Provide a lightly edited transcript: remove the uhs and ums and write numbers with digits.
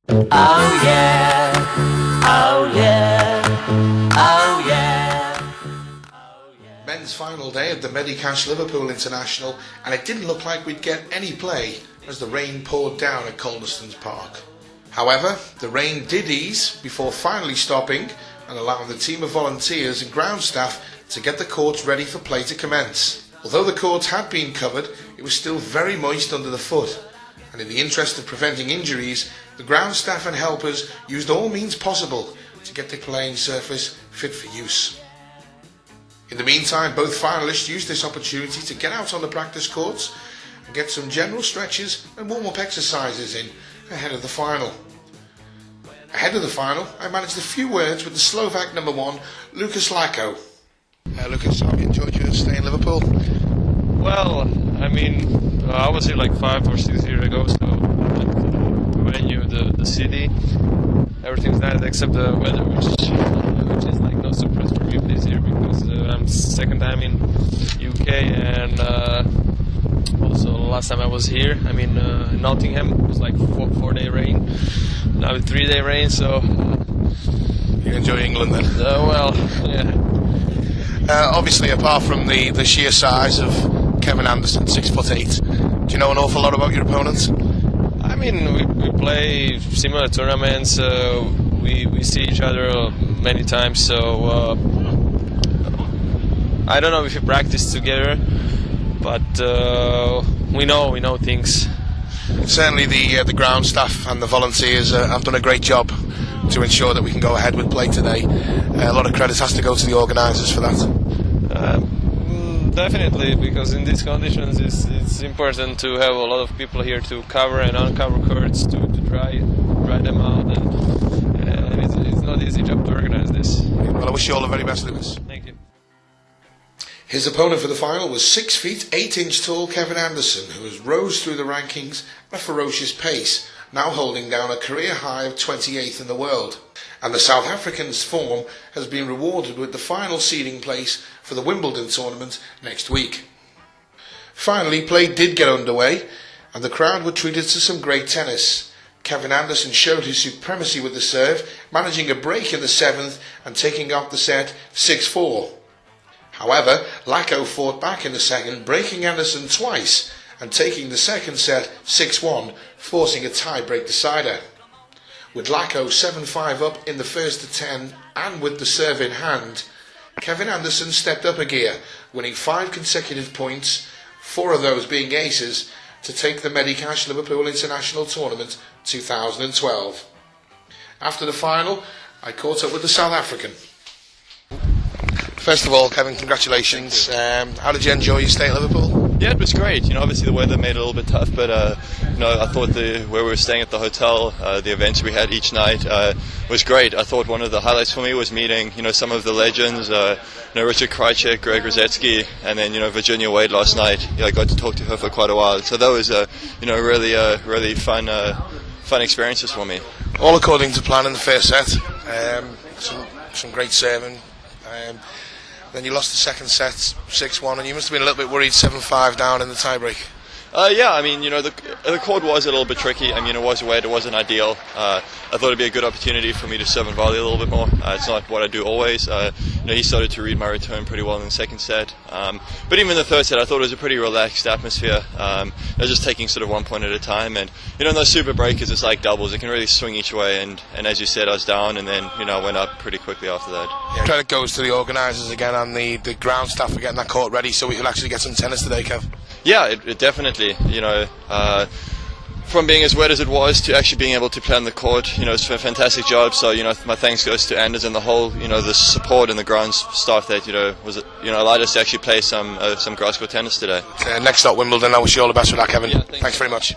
Oh yeah, oh yeah, oh yeah. Men's final day at the Medicash Liverpool International, and it didn't look like we'd get any play as the rain poured down at Coldstreams Park. However, the rain did ease before finally stopping and allowing the team of volunteers and ground staff to get the courts ready for play to commence. Although the courts had been covered, it was still very moist under the foot, and in the interest of preventing injuries, the ground staff and helpers used all means possible to get the playing surface fit for use. In the meantime, both finalists used this opportunity to get out on the practice courts and get some general stretches and warm-up exercises in ahead of the final. Ahead of the final, I managed a few words with the Slovak number one, Lako. Lucas, how have you enjoyed your stay in Liverpool? Well, I mean, I was here like 5 or 6 years ago, so the venue, the city, everything's nice except the weather, which is like no surprise for me this year because I'm second time in UK, and also last time I was here, I mean Nottingham, it was like 4-day rain, now 3-day rain, so You enjoy England then? well, yeah. Obviously, apart from the sheer size of Kevin Anderson, 6'8", do you know an awful lot about your opponents? I mean, we play similar tournaments, we see each other many times, so I don't know if we practice together, but we know things. Certainly the ground staff and the volunteers have done a great job to ensure that we can go ahead with play today. A lot of credit has to go to the organisers for that. Definitely, because in these conditions it's important to have a lot of people here to cover and uncover courts, to dry them out, and it's not easy job to organize this. Well, I wish you all the very best, Lucas. Thank you. His opponent for the final was 6 feet 8 inch tall Kevin Anderson, who has rose through the rankings at a ferocious pace, now holding down a career high of 28th in the world. And the South African's form has been rewarded with the final seeding place for the Wimbledon tournament next week. Finally, play did get underway, and the crowd were treated to some great tennis. Kevin Anderson showed his supremacy with the serve, managing a break in the 7th and taking up the set 6-4. However, Lako fought back in the second, breaking Anderson twice and taking the second set 6-1, forcing a tie-break decider. With Lako 7-5 up in the first of 10 and with the serve in hand, Kevin Anderson stepped up a gear, winning 5 consecutive points, 4 of those being aces, to take the Medicash Liverpool International Tournament 2012. After the final, I caught up with the South African. First of all, Kevin, congratulations. How did you enjoy your stay at Liverpool? Yeah, it was great. You know, obviously the weather made it a little bit tough, but you know, I thought where we were staying at the hotel, the events we had each night was great. I thought one of the highlights for me was meeting, you know, some of the legends, you know, Richard Krajicek, Greg Rosetsky, and then, you know, Virginia Wade last night. You know, I got to talk to her for quite a while, so that was you know, really fun experiences for me. All according to plan in the first set. Some great serving. Then you lost the second set 6-1, and you must have been a little bit worried 7-5 down in the tiebreak. Yeah, I mean, you know, the court was a little bit tricky. I mean, it was wet, it wasn't ideal. I thought it'd be a good opportunity for me to serve and volley a little bit more. It's not what I do always. You know, he started to read my return pretty well in the second set. But even in the third set, I thought it was a pretty relaxed atmosphere. I was just taking sort of one point at a time. And, you know, in those super breakers, it's like doubles. It can really swing each way. And as you said, I was down, and then, you know, I went up pretty quickly after that. Yeah. Credit goes to the organisers again and the ground staff for getting that court ready so we could actually get some tennis today, Kev. Yeah, it definitely, you know, from being as wet as it was to actually being able to play on the court, you know, it's a fantastic job. So, you know, my thanks goes to Anders and the whole, you know, the support and the ground staff that, you know, allowed us to actually play some grass court tennis today. Next up, Wimbledon. I wish you all the best with that, Kevin. Yeah, thanks very much.